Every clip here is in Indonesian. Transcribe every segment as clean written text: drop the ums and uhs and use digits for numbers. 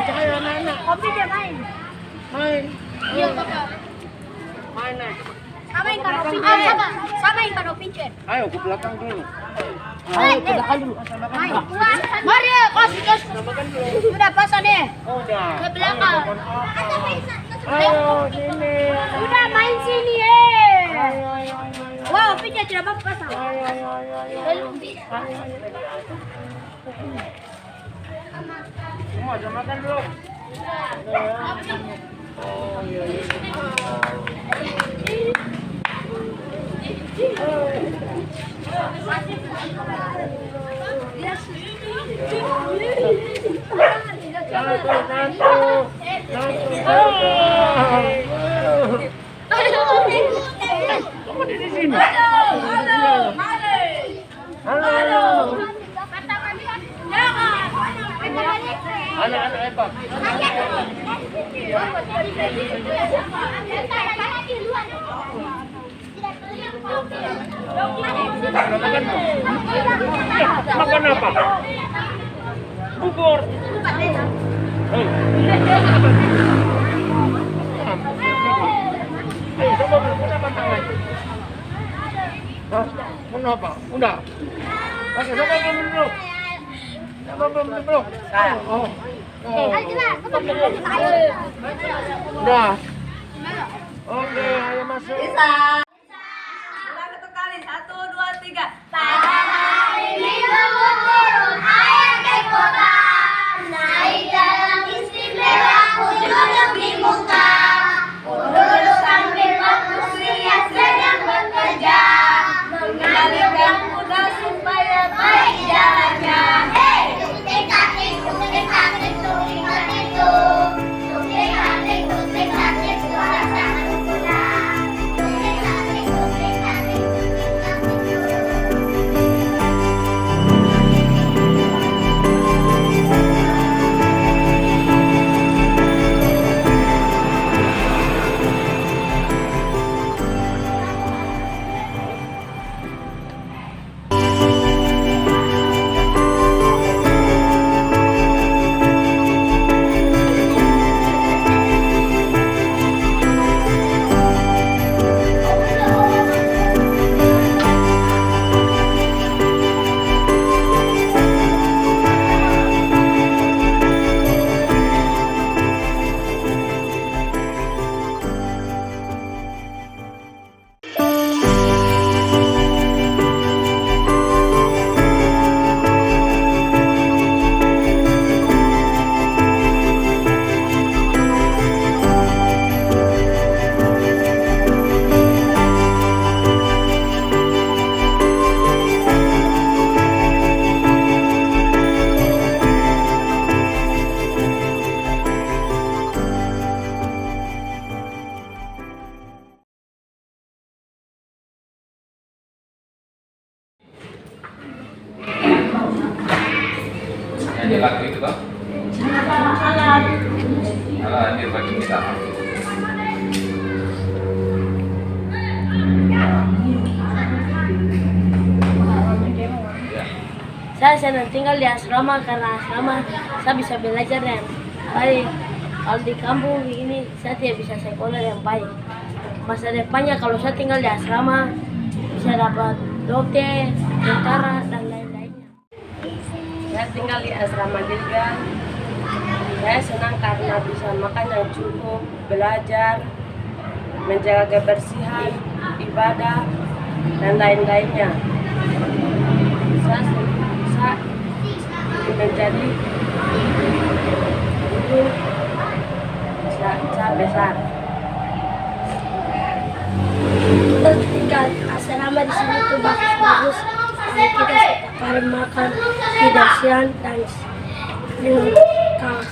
Cahaya anak-anak. Kopi dia main. Main. Iya, Kakak. Main nih. Samain kanopi. Samain kanopi, Cen. Ayo ke belakang dulu. Ayo, ke belakang dulu. Main. Mari, kos. Sudah pasang deh. Udah. Ke belakang. Ayo sini. Udah main sini, Ayo. Wow, pinjam tidak apa pasang. Ayo. Semua udah makan belum? Oh iya. Kamu di sini. Halo. Anak-anak hebat. Makan apa? Bubur. Coba berapa tangan? Kenapa? Udah. Oke, coba dulu. Belum. Oh. Udah. Oke, ayo masuk. Bisa. Ulang satu kali. 1, 2, 3. Pada hari Minggu turun air ke kota, naik dalam istimewa duduk di muka. Duduk sambil berkursi yang sedang bekerja, mengalirkan kuda supaya baik jalannya. Hei, tuk-tek-tek, tuk-tek-tek, tuk-tek-tek, tuk-tek-tek, tuk-tek-tek, suara sangat kuda. Tuk-tek-tek, tuk-tek-tek, Nyanyi lagu itu toh? Alat hadir bagi kita. Saya senang tinggal di asrama karena asrama saya bisa belajar yang baik. Kalau di kampung ini saya tidak bisa sekolah yang baik. Masa depannya kalau saya tinggal di asrama bisa dapat dokter, tentara dan lain-lainnya. Saya tinggal di asrama juga. Saya senang karena bisa makan yang cukup, belajar, menjaga kebersihan, ibadah dan lain-lainnya. Saya menjadi guru besar. tinggal asrama di sini tuh bagus-bagus. Kita setiap hari makan tidak siang dan dengan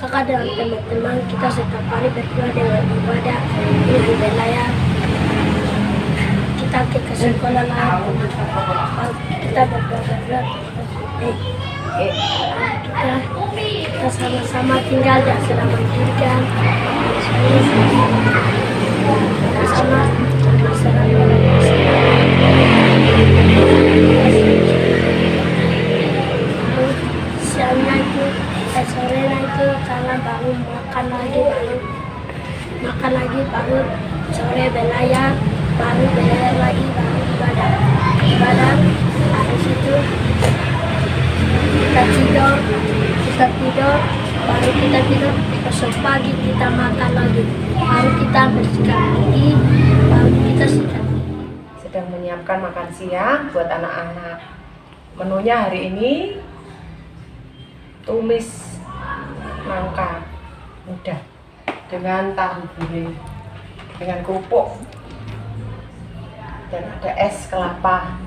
kakak dan teman-teman kita setiap hari berdua dengan ibadah dengan belayar. Kita ke sekolah lagi, kita berdua kita sama-sama tinggal di asrama juga. Sama kita bilang besok pagi kita makan lagi, baru kita bersihkan lagi, baru kita sikat. Sedang menyiapkan makan siang buat anak-anak. Menunya hari ini tumis nangka muda dengan tahu giling dengan kerupuk dan ada es kelapa.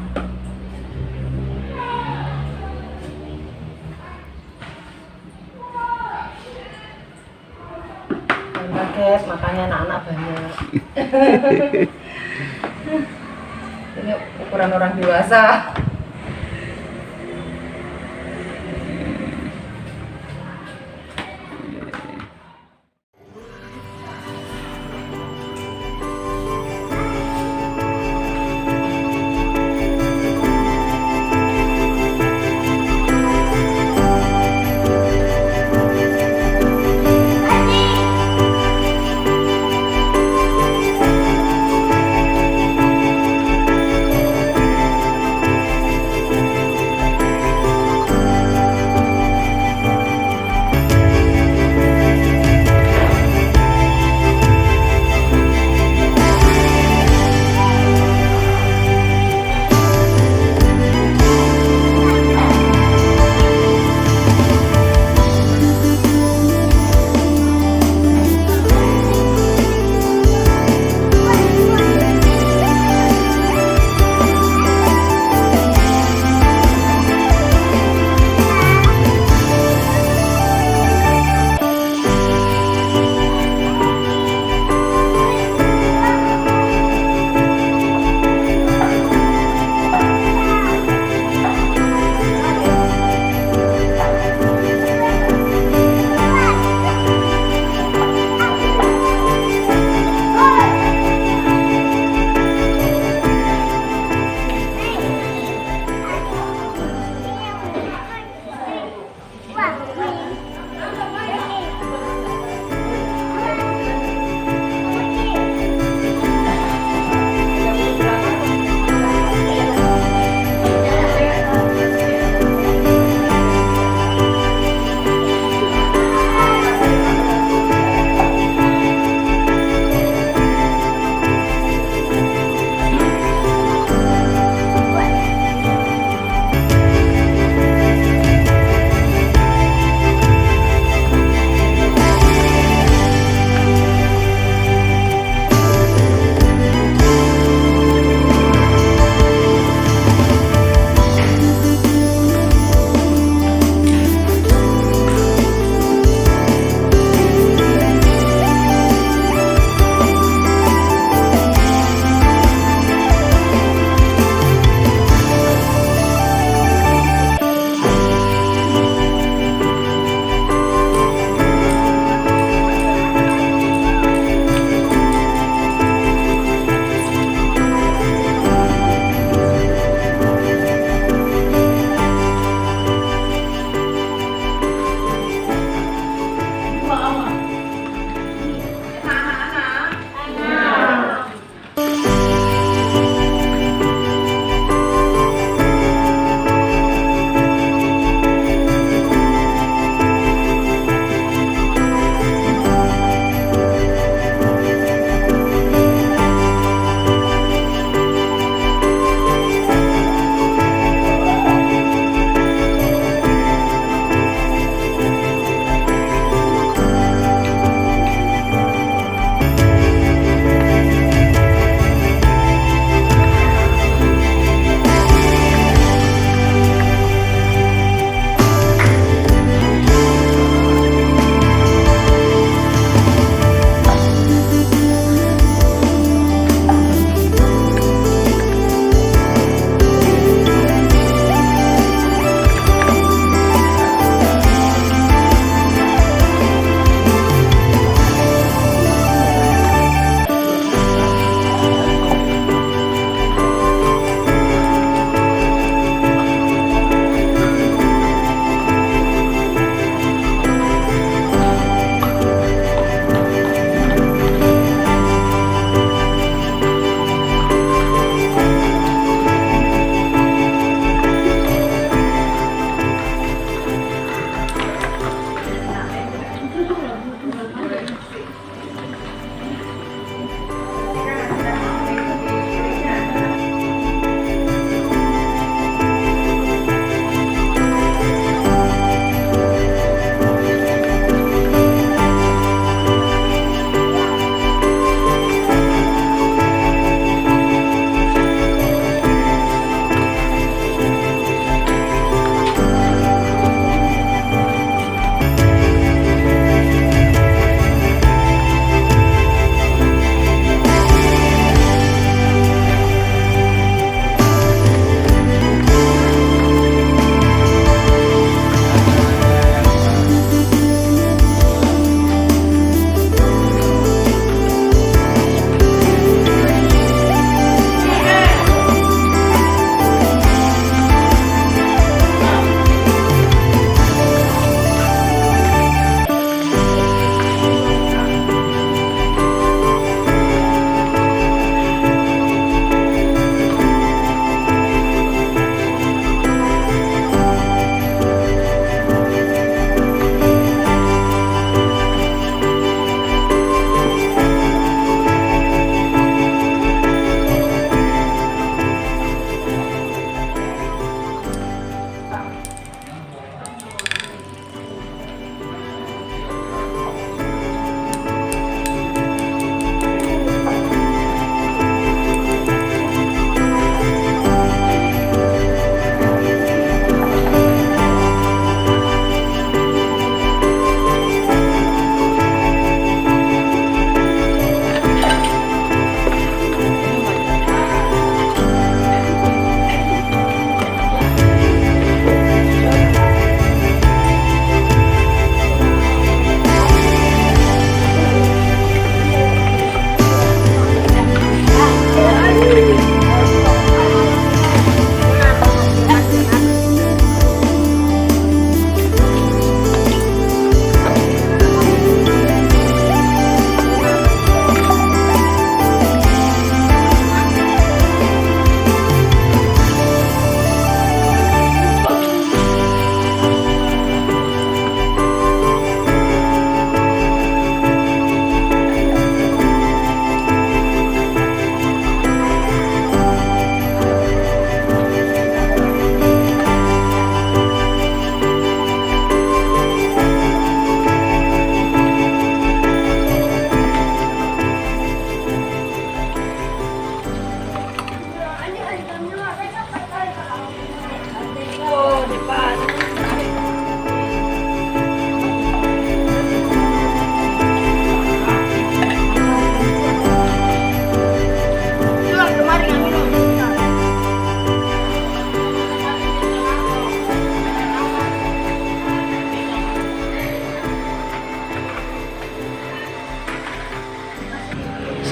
Kaget makanya anak-anak banyak. Ini ukuran orang dewasa.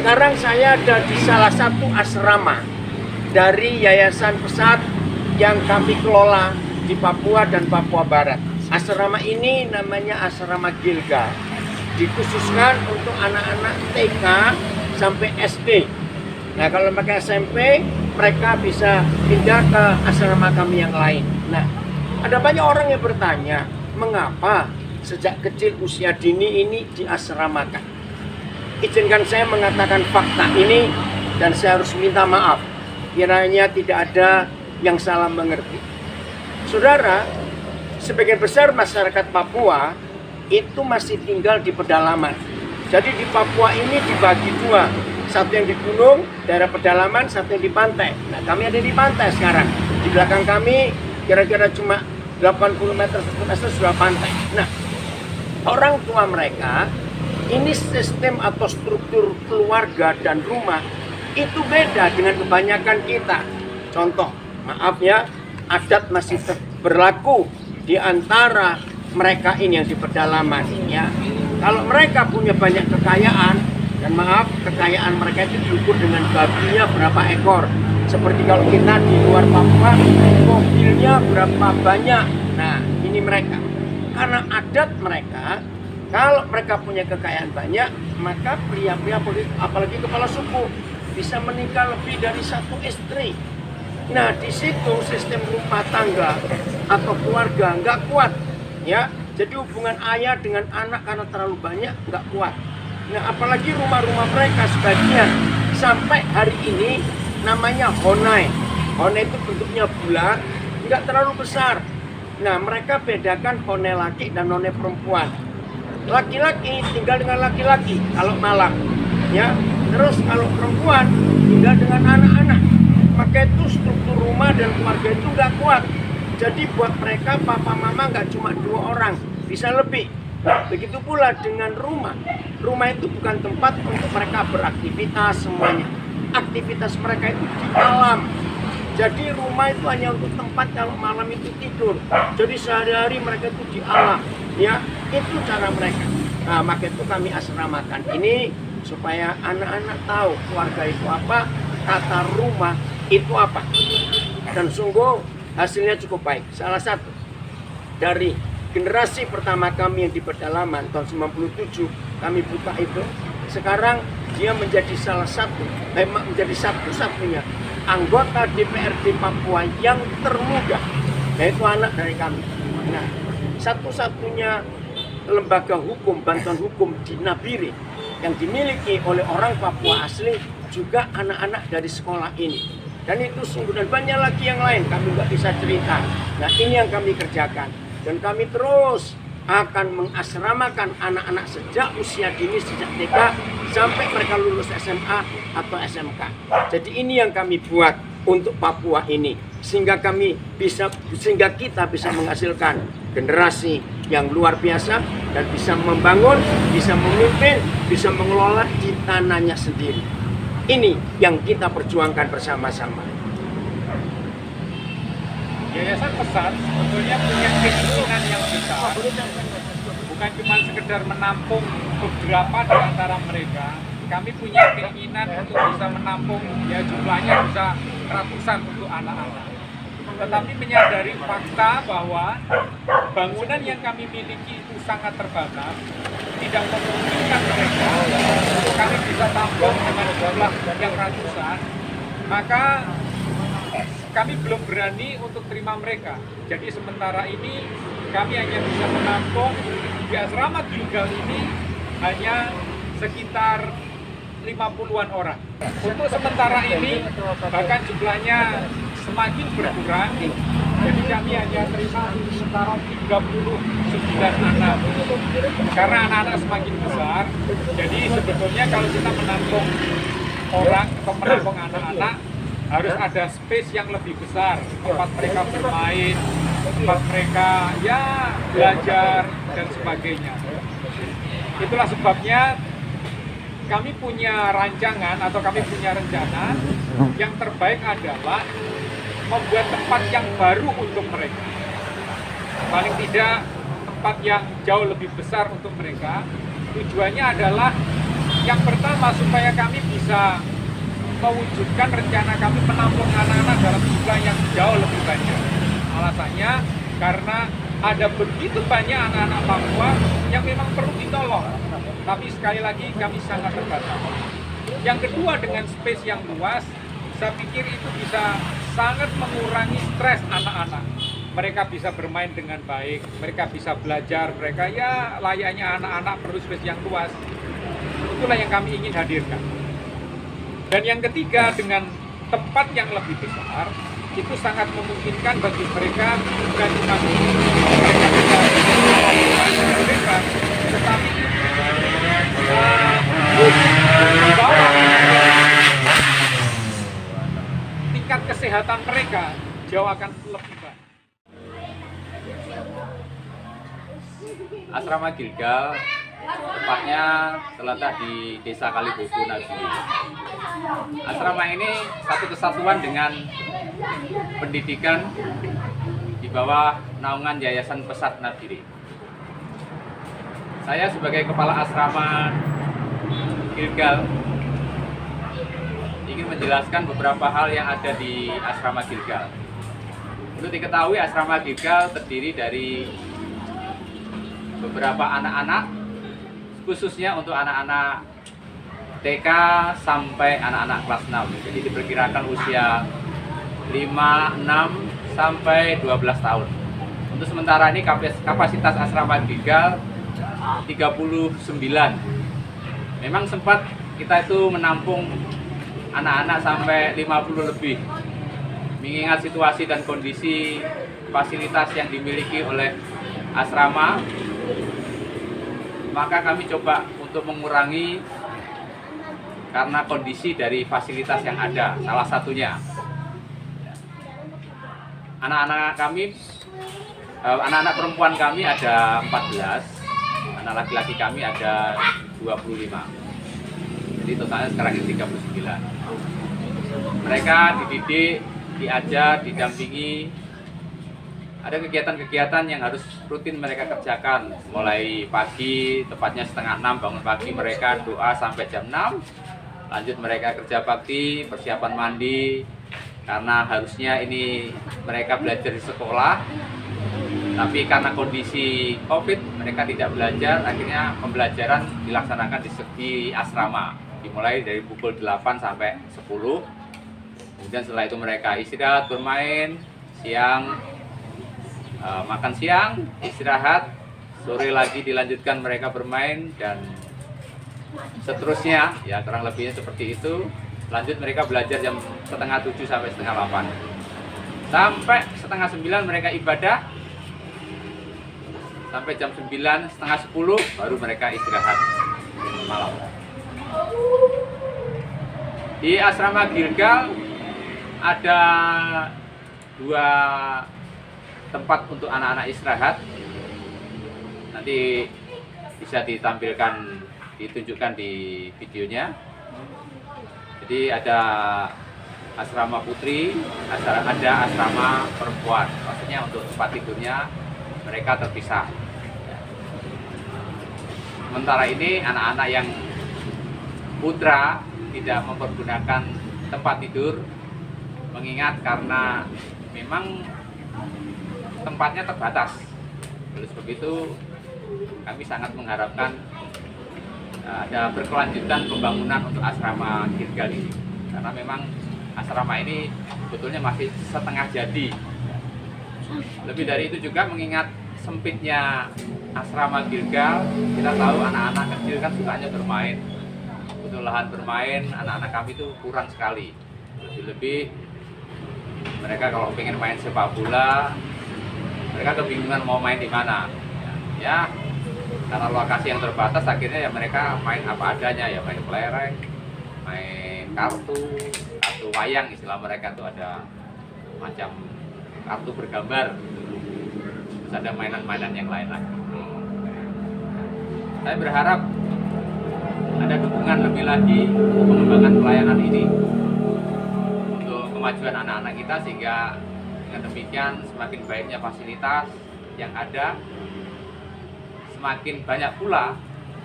Sekarang saya ada di salah satu asrama dari Yayasan Pesat yang kami kelola di Papua dan Papua Barat. Asrama ini namanya Asrama Gilgal, dikhususkan untuk anak-anak TK sampai SD. Nah, kalau mereka SMP, mereka bisa pindah ke asrama kami yang lain. Nah, ada banyak orang yang bertanya, mengapa sejak kecil usia dini ini diasramakan? Izinkan saya mengatakan fakta ini dan saya harus minta maaf. Kiranya tidak ada yang salah mengerti. Saudara, sebagian besar masyarakat Papua itu masih tinggal di pedalaman. Jadi di Papua ini dibagi dua. Satu yang di gunung, daerah pedalaman, satu yang di pantai. Nah, kami ada di pantai sekarang. Di belakang kami kira-kira cuma 80 meter, 1 meter sudah pantai. Nah, orang tua mereka, ini sistem atau struktur keluarga dan rumah itu beda dengan kebanyakan kita. Contoh, maaf ya, adat masih berlaku di antara mereka ini yang di pedalaman ya. Kalau mereka punya banyak kekayaan, dan maaf, kekayaan mereka itu diukur dengan babinya berapa ekor. Seperti kalau kita di luar Papua, mobilnya berapa banyak. Nah, ini mereka. Karena adat mereka, kalau mereka punya kekayaan banyak, maka pria-pria apalagi kepala suku bisa menikah lebih dari satu istri. Nah, di situ sistem rumah tangga atau keluarga nggak kuat, ya. Jadi hubungan ayah dengan anak karena terlalu banyak nggak kuat. Nah, apalagi rumah-rumah mereka sebagian sampai hari ini namanya honai. Honai itu bentuknya bulat, nggak terlalu besar. Nah, mereka bedakan honai laki dan honai perempuan. Laki-laki tinggal dengan laki-laki kalau malam, ya. Terus kalau perempuan tinggal dengan anak-anak. Maka itu struktur rumah dan keluarga itu nggak kuat. Jadi buat mereka papa mama nggak cuma 2 orang, bisa lebih. Begitu pula dengan rumah. Rumah itu bukan tempat untuk mereka beraktivitas semuanya. Aktivitas mereka itu di alam. Jadi rumah itu hanya untuk tempat kalau malam itu tidur. Jadi sehari-hari mereka itu di alam. Ya, itu cara mereka. Nah, maka itu kami asramakan ini supaya anak-anak tahu keluarga itu apa, kata rumah itu apa. Dan sungguh hasilnya cukup baik. Salah satu dari generasi pertama kami yang di pedalaman tahun 97 kami buka itu, sekarang dia menjadi salah satu, menjadi satu-satunya anggota DPRD Papua yang termuda, yaitu anak dari kami. Nah, satu-satunya lembaga hukum, bantuan hukum di Nabire yang dimiliki oleh orang Papua asli juga anak-anak dari sekolah ini. Dan itu sungguh, dan banyak lagi yang lain kami nggak bisa cerita. Nah, ini yang kami kerjakan. Dan kami terus akan mengasramakan anak-anak sejak usia dini, sejak TK sampai mereka lulus SMA atau SMK. Jadi ini yang kami buat untuk Papua ini, sehingga kita bisa menghasilkan generasi yang luar biasa dan bisa membangun, bisa memimpin, bisa mengelola di tanahnya sendiri. Ini yang kita perjuangkan bersama-sama. Yayasan Pesat sebetulnya punya keinginan yang besar, bukan cuma sekedar menampung beberapa di antara mereka. Kami punya keinginan untuk bisa menampung, ya jumlahnya bisa ratusan untuk anak-anak. Tetapi menyadari fakta bahwa bangunan yang kami miliki itu sangat terbatas, tidak memungkinkan mereka untuk kami bisa tampung dengan jumlah yang ratusan, maka kami belum berani untuk terima mereka. Jadi sementara ini kami hanya bisa menampung di asrama Gilgal ini hanya sekitar 50-an orang. Untuk sementara ini bahkan jumlahnya semakin berkurang. Jadi kami hanya terima sekitar 39 anak. Karena anak-anak semakin besar, jadi sebetulnya kalau kita menampung orang atau menampung anak-anak harus ada space yang lebih besar, tempat mereka bermain, tempat mereka ya belajar dan sebagainya. Itulah sebabnya kami punya rancangan atau kami punya rencana yang terbaik adalah membuat tempat yang baru untuk mereka. Paling tidak tempat yang jauh lebih besar untuk mereka. Tujuannya adalah Yang pertama, supaya kami bisa mewujudkan rencana kami menampung anak-anak dalam jumlah yang jauh lebih banyak. Alasannya karena ada begitu banyak anak-anak Papua yang memang perlu ditolong. Tapi sekali lagi kami sangat terbatas. Yang kedua, dengan space yang luas, saya pikir itu bisa sangat mengurangi stres anak-anak. Mereka bisa bermain dengan baik, mereka bisa belajar, mereka ya layaknya anak-anak perlu space yang luas. Itulah yang kami ingin hadirkan. Dan yang ketiga, dengan tempat yang lebih besar, itu sangat memungkinkan bagi mereka bukan cuma mereka bisa tetapi tingkat kesehatan mereka jauh akan lebih baik. Asrama Gilgal tepatnya terletak di Desa Kalibogo Nabire. Asrama ini satu kesatuan dengan pendidikan di bawah naungan Yayasan Pesat Nabire. Saya sebagai kepala asrama Gilgal ingin menjelaskan beberapa hal yang ada di asrama Gilgal. Untuk diketahui, asrama Gilgal terdiri dari beberapa anak-anak, khususnya untuk anak-anak TK sampai anak-anak kelas 6. Jadi diperkirakan usia 5, 6 sampai 12 tahun. Untuk sementara ini kapasitas asrama Gilgal 39. Memang sempat kita itu menampung anak-anak sampai 50 lebih. Mengingat situasi dan kondisi fasilitas yang dimiliki oleh asrama, maka kami coba untuk mengurangi karena kondisi dari fasilitas yang ada. Salah satunya anak-anak kami, anak-anak perempuan kami ada 14, anak laki-laki kami ada 25. Jadi totalnya sekarang ini 39. Mereka dididik, diajar, didampingi. Ada kegiatan-kegiatan yang harus rutin mereka kerjakan. Mulai pagi, tepatnya setengah 6 bangun pagi, mereka doa sampai jam 6. Lanjut mereka kerja bakti, persiapan mandi. Karena harusnya ini mereka belajar di sekolah. Tapi karena kondisi COVID, mereka tidak belajar. Akhirnya pembelajaran dilaksanakan di asrama. Dimulai dari pukul 8 sampai 10. Kemudian setelah itu mereka istirahat, bermain, siang, makan siang, istirahat, sore lagi dilanjutkan mereka bermain, dan seterusnya, ya kurang lebihnya seperti itu. Lanjut mereka belajar jam setengah 7 sampai setengah 8. Sampai setengah 9 mereka ibadah, sampai jam 9, setengah 10 baru mereka istirahat malam. Di asrama Gilgal ada 2 tempat untuk anak-anak istirahat. Nanti bisa ditunjukkan di videonya. Jadi ada asrama putri, ada asrama perempuan. Maksudnya untuk tempat tidurnya mereka terpisah. Sementara ini anak-anak yang putra tidak mempergunakan tempat tidur, mengingat karena memang tempatnya terbatas. Oleh sebab itu kami sangat mengharapkan ada berkelanjutan pembangunan untuk asrama Gilgal ini, karena memang asrama ini sebetulnya masih setengah jadi. Lebih dari itu juga mengingat sempitnya asrama Gilgal, kita tahu anak-anak kecil kan sukanya bermain, butuh lahan bermain. Anak-anak kami itu kurang sekali. Lebih-lebih mereka kalau pengen main sepak bola, mereka kebingungan mau main di mana. Ya, karena lokasi yang terbatas, akhirnya ya mereka main apa adanya, ya main kelereng, main kartu wayang, istilah mereka tuh ada macam kartu bergambar. Terus ada mainan-mainan yang lain lagi. Saya berharap ada dukungan lebih lagi untuk pengembangan pelayanan ini, untuk kemajuan anak-anak kita, sehingga dengan demikian semakin baiknya fasilitas yang ada, semakin banyak pula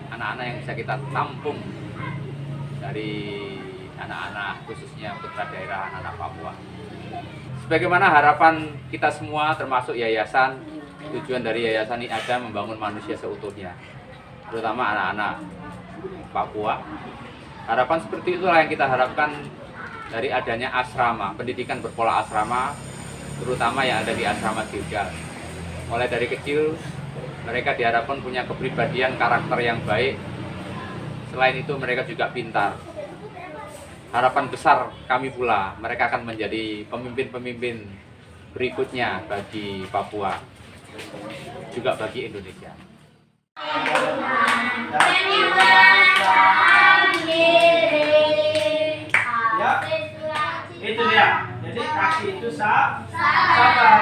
anak-anak yang bisa kita tampung dari anak-anak, khususnya putra daerah anak-anak Papua. Sebagaimana harapan kita semua, termasuk yayasan, tujuan dari yayasan ini ada membangun manusia seutuhnya, terutama anak-anak Papua. Harapan seperti itulah yang kita harapkan dari adanya asrama, pendidikan berpola asrama, terutama yang ada di asrama Gilgal. Mulai dari kecil, mereka diharapkan punya kepribadian, karakter yang baik. Selain itu, mereka juga pintar. Harapan besar kami pula, mereka akan menjadi pemimpin-pemimpin berikutnya bagi Papua, juga bagi Indonesia. Ya, itu dia. Jadi kasih itu sabar.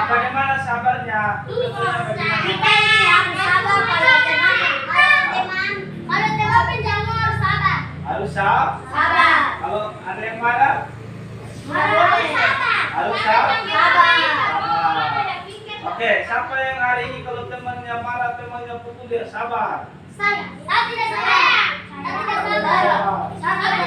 Bagaimana sabarnya? Betulnya bagaimana? Harus sabar. Kalau ada yang marah, harus sabar. Oke, siapa yang hari ini kalau temannya marah, temannya pukul dia sabar? Saya tidak sabar. Saya tidak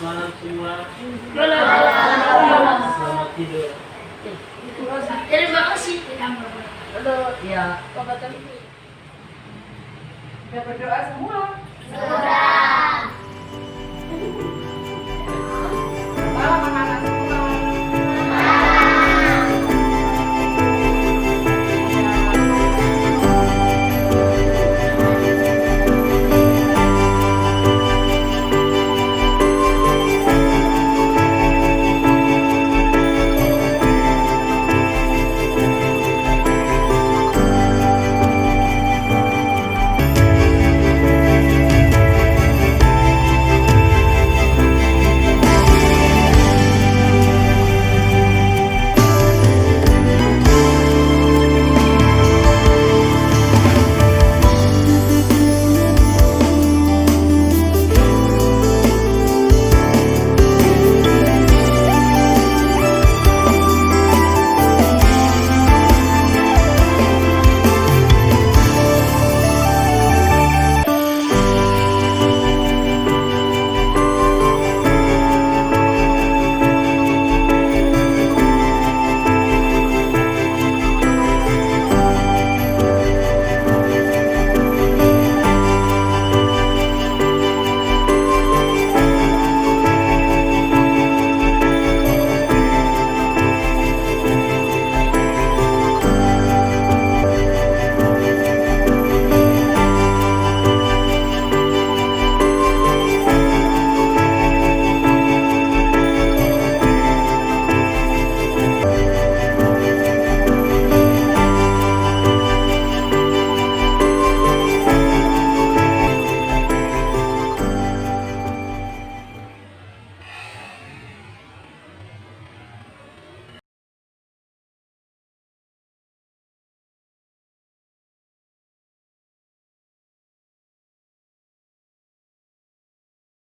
malam semua. Selamat tidur. Terima kasih. Ya. Udah berdoa semua. Sudah.